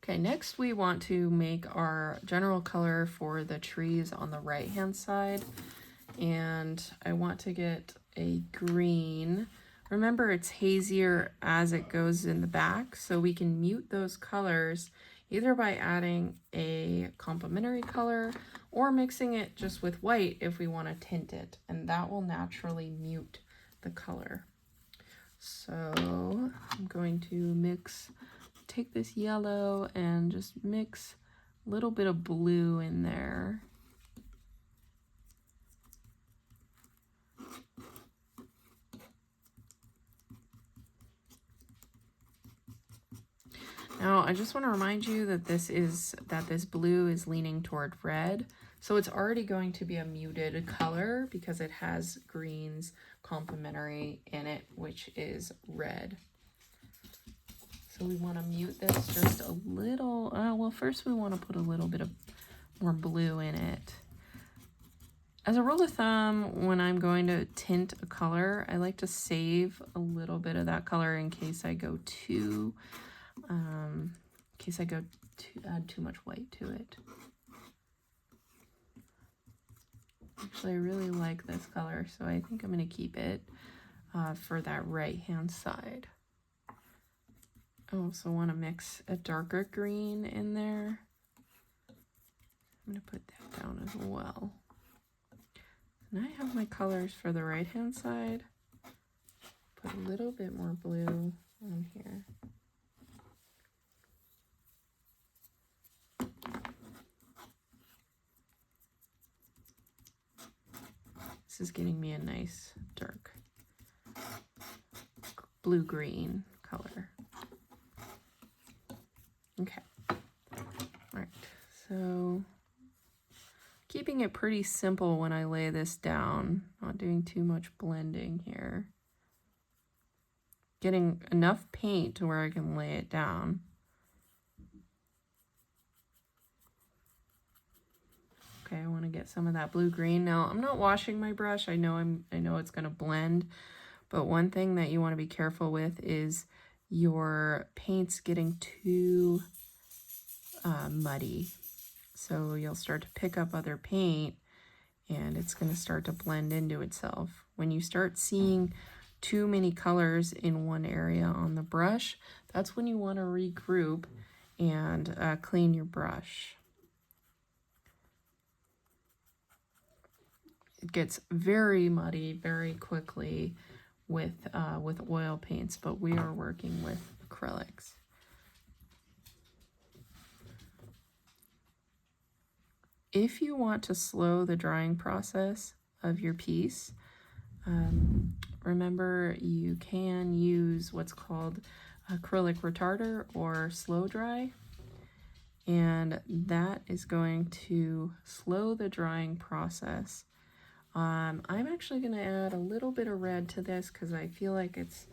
Okay, next we want to make our general color for the trees on the right hand side. And I want to get a green. Remember, it's hazier as it goes in the back, so we can mute those colors either by adding a complementary color or mixing it just with white if we want to tint it, and that will naturally mute the color. So I'm going to take this yellow and just mix a little bit of blue in there. Now, I just want to remind you that this blue is leaning toward red. So it's already going to be a muted color because it has greens complementary in it, which is red. So we want to mute this just a little. Well, first we want to put a little bit of more blue in it. As a rule of thumb, when I'm going to tint a color, I like to save a little bit of that color in case I go to add too much white to it. Actually, I really like this color, so I think I'm going to keep it for that right hand side. I also want to mix a darker green in there. I'm going to put that down as well. And I have my colors for the right hand side. Put a little bit more blue on here. This is getting me a nice dark blue-green color. Okay. All right. So keeping it pretty simple when I lay this down, not doing too much blending here. Getting enough paint to where I can lay it down. Okay, I want to get some of that blue-green. Now, I'm not washing my brush. I know it's going to blend, but one thing that you want to be careful with is your paint's getting too muddy. So you'll start to pick up other paint and it's going to start to blend into itself. When you start seeing too many colors in one area on the brush, that's when you want to regroup and clean your brush. It gets very muddy very quickly with oil paints, but we are working with acrylics. If you want to slow the drying process of your piece, remember you can use what's called acrylic retarder or slow dry, and that is going to slow the drying process. I'm actually going to add a little bit of red to this because I feel like it's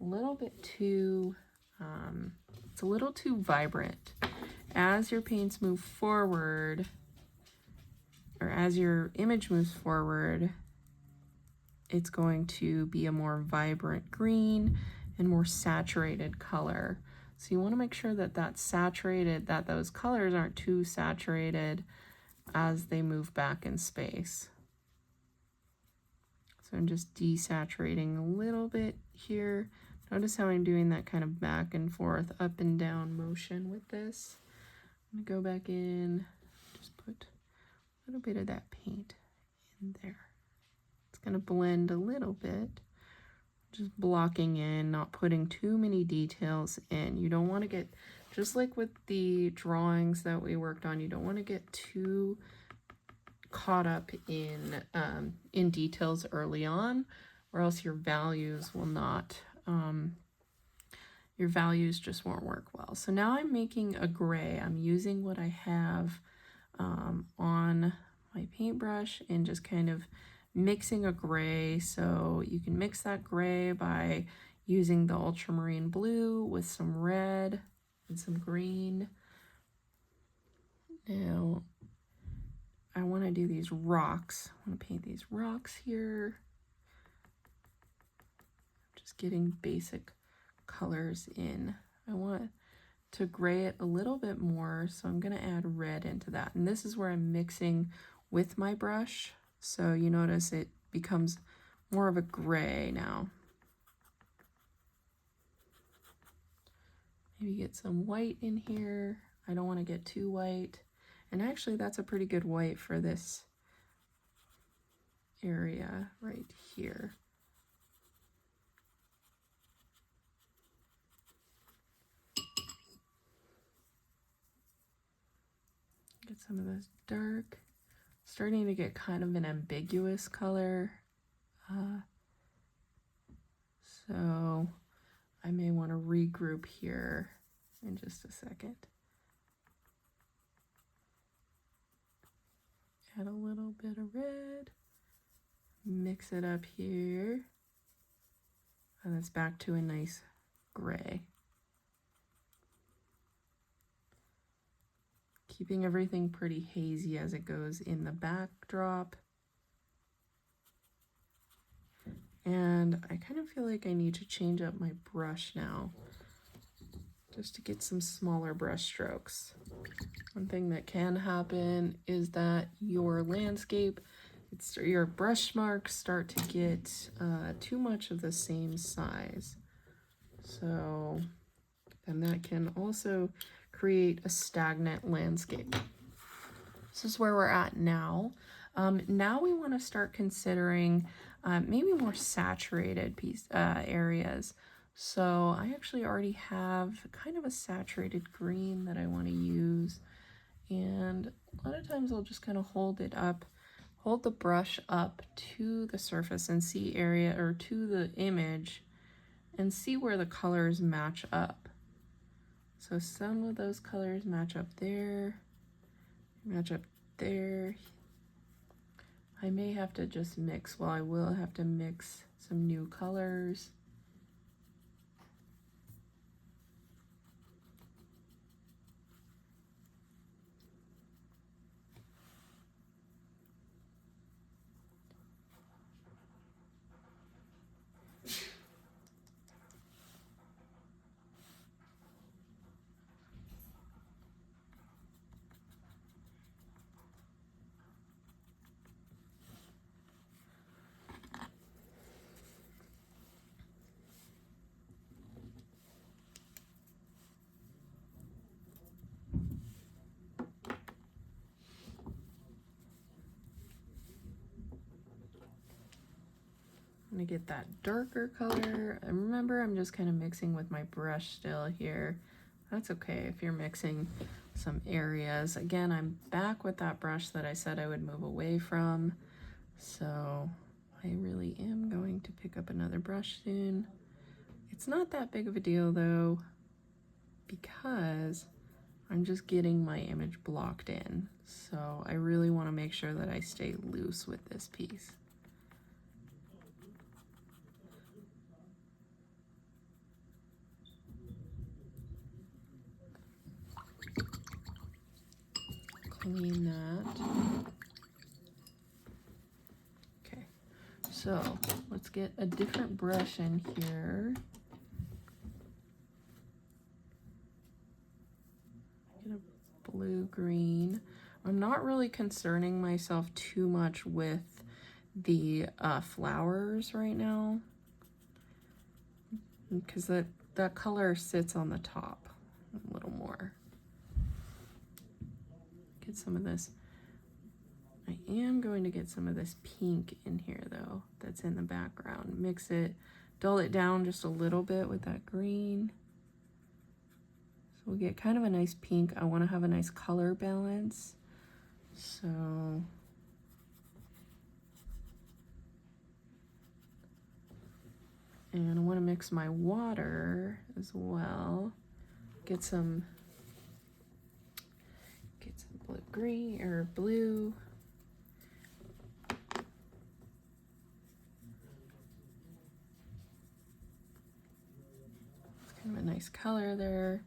a little bit too, it's a little too vibrant. As your paints move forward, or as your image moves forward, it's going to be a more vibrant green and more saturated color. So you want to make sure that that's saturated, that those colors aren't too saturated as they move back in space. So I'm just desaturating a little bit here. Notice how I'm doing that kind of back and forth, up and down motion with this. I'm gonna go back in, just put a little bit of that paint in there. It's gonna blend a little bit, just blocking in, not putting too many details in. You don't want to get, just like with the drawings that we worked on, you don't want to get too caught up in details early on, or else your values will not, your values just won't work well. So now I'm making a gray. I'm using what I have on my paintbrush and just kind of mixing a gray. So you can mix that gray by using the ultramarine blue with some red and some green. Now I want to do these rocks. I want to paint these rocks here. Just getting basic colors in. I want to gray it a little bit more, so I'm going to add red into that. And this is where I'm mixing with my brush, so you notice it becomes more of a gray now. Maybe get some white in here. I don't want to get too white. And actually that's a pretty good white for this area right here. Get some of this dark. Starting to get kind of an ambiguous color. So I may want to regroup here in just a second. Add a little bit of red. Mix it up here. And it's back to a nice gray. Keeping everything pretty hazy as it goes in the backdrop. And I kind of feel like I need to change up my brush now, just to get some smaller brush strokes. One thing that can happen is that your landscape, your brush marks start to get too much of the same size. So, and that can also create a stagnant landscape. This is where we're at now. Now we want to start considering maybe more saturated areas. So I actually already have kind of a saturated green that I want to use. And a lot of times I'll just kind of hold the brush up to the surface and see area, or to the image, and see where the colors match up. So some of those colors match up there, match up there. I may have to just mix, well, I will have to mix some new colors. I'm gonna get that darker color. And remember, I'm just kind of mixing with my brush still here. That's okay if you're mixing some areas. Again, I'm back with that brush that I said I would move away from. So I really am going to pick up another brush soon. It's not that big of a deal though, because I'm just getting my image blocked in. So I really want to make sure that I stay loose with this piece. Clean that. Okay, so let's get a different brush in here. Get a blue-green. I'm not really concerning myself too much with the flowers right now, because that color sits on the top a little more. Get some of this. I am going to get some of this pink in here though, that's in the background. Mix it, dull it down just a little bit with that green. So we'll get kind of a nice pink. I want to have a nice color balance. So and I want to mix my water as well. Get some blue, green or blue. It's kind of a nice color there.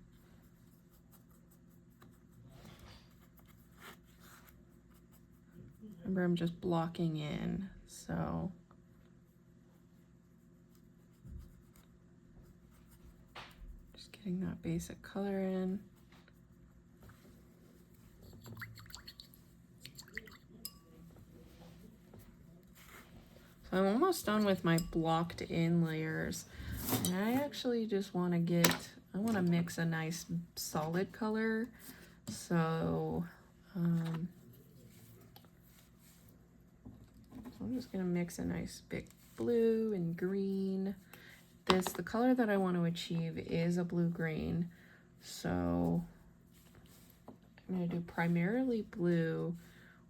Remember, I'm just blocking in, so just Getting that basic color in. So I'm almost done with my blocked in layers. And I actually just want to I want to mix a nice solid color. So I'm just going to mix a nice big blue and green. The color that I want to achieve is a blue-green. So I'm going to do primarily blue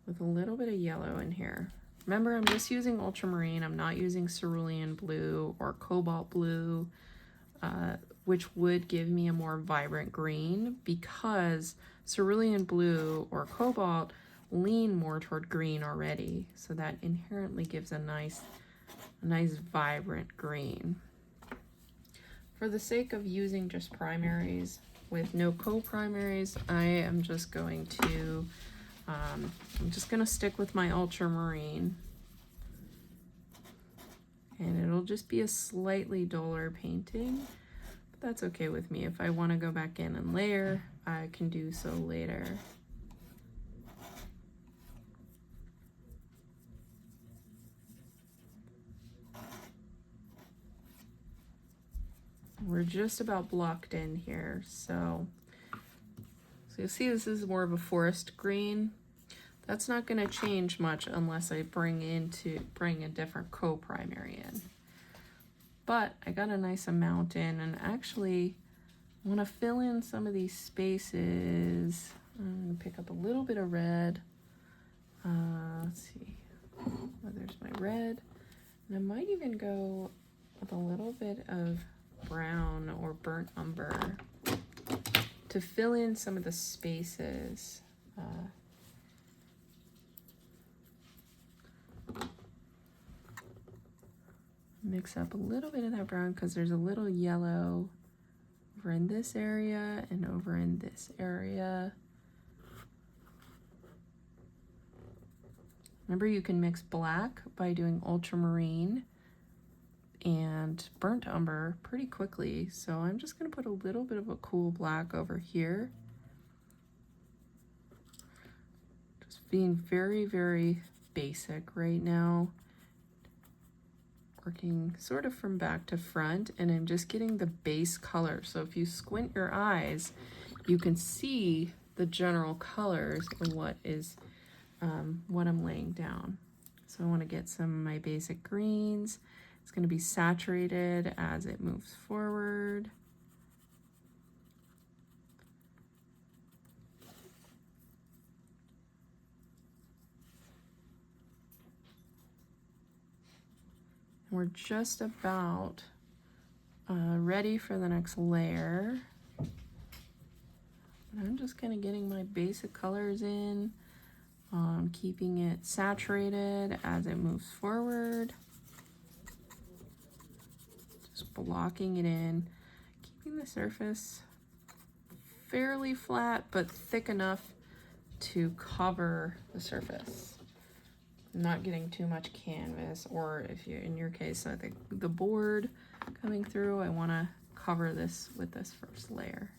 with a little bit of yellow in here. Remember, I'm just using ultramarine. I'm not using cerulean blue or cobalt blue, which would give me a more vibrant green, because cerulean blue or cobalt lean more toward green already. So that inherently gives a nice vibrant green. For the sake of using just primaries with no co-primaries, I am just going to I'm just going to stick with my ultramarine, and it'll just be a slightly duller painting, but that's okay with me. If I want to go back in and layer, I can do so later. We're just about blocked in here, so you'll see this is more of a forest green. That's not going to change much unless I bring a different co-primary in. But I got a nice amount in, and actually I want to fill in some of these spaces. I'm going to pick up a little bit of red. Let's see. Oh, there's my red. And I might even go with a little bit of brown or burnt umber to fill in some of the spaces. Mix up a little bit of that brown because there's a little yellow over in this area and over in this area. Remember, you can mix black by doing ultramarine and burnt umber pretty quickly. So I'm just going to put a little bit of a cool black over here. Just being very, very basic right now. Working sort of from back to front, and I'm just getting the base color. So if you squint your eyes, you can see the general colors of what I'm laying down. So I want to get some of my basic greens. It's going to be saturated as it moves forward. We're just about ready for the next layer. I'm just kind of getting my basic colors in, keeping it saturated as it moves forward. Just blocking it in, keeping the surface fairly flat but thick enough to cover the surface. Not getting too much canvas, or if you, in your case, I think the board coming through, I want to cover this with this first layer.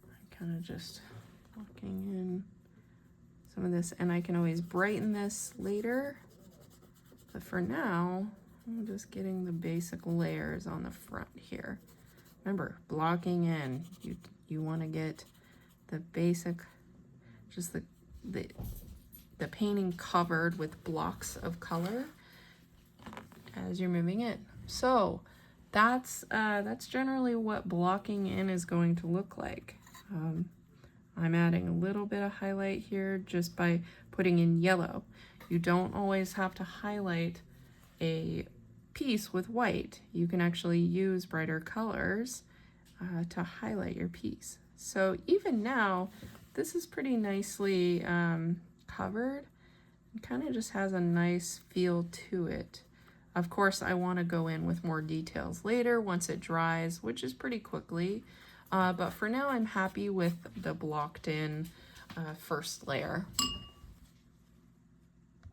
I'm kind of just walking in some of this, and I can always brighten this later, but for now I'm just getting the basic layers on the front here. Remember, blocking in, you want to get the basic, just the painting covered with blocks of color as you're moving it. So that's generally what blocking in is going to look like. I'm adding a little bit of highlight here just by putting in yellow. You don't always have to highlight a piece with white. You can actually use brighter colors to highlight your piece. So even now, this is pretty nicely covered. It kind of just has a nice feel to it. Of course, I want to go in with more details later once it dries, which is pretty quickly. But for now, I'm happy with the blocked in first layer.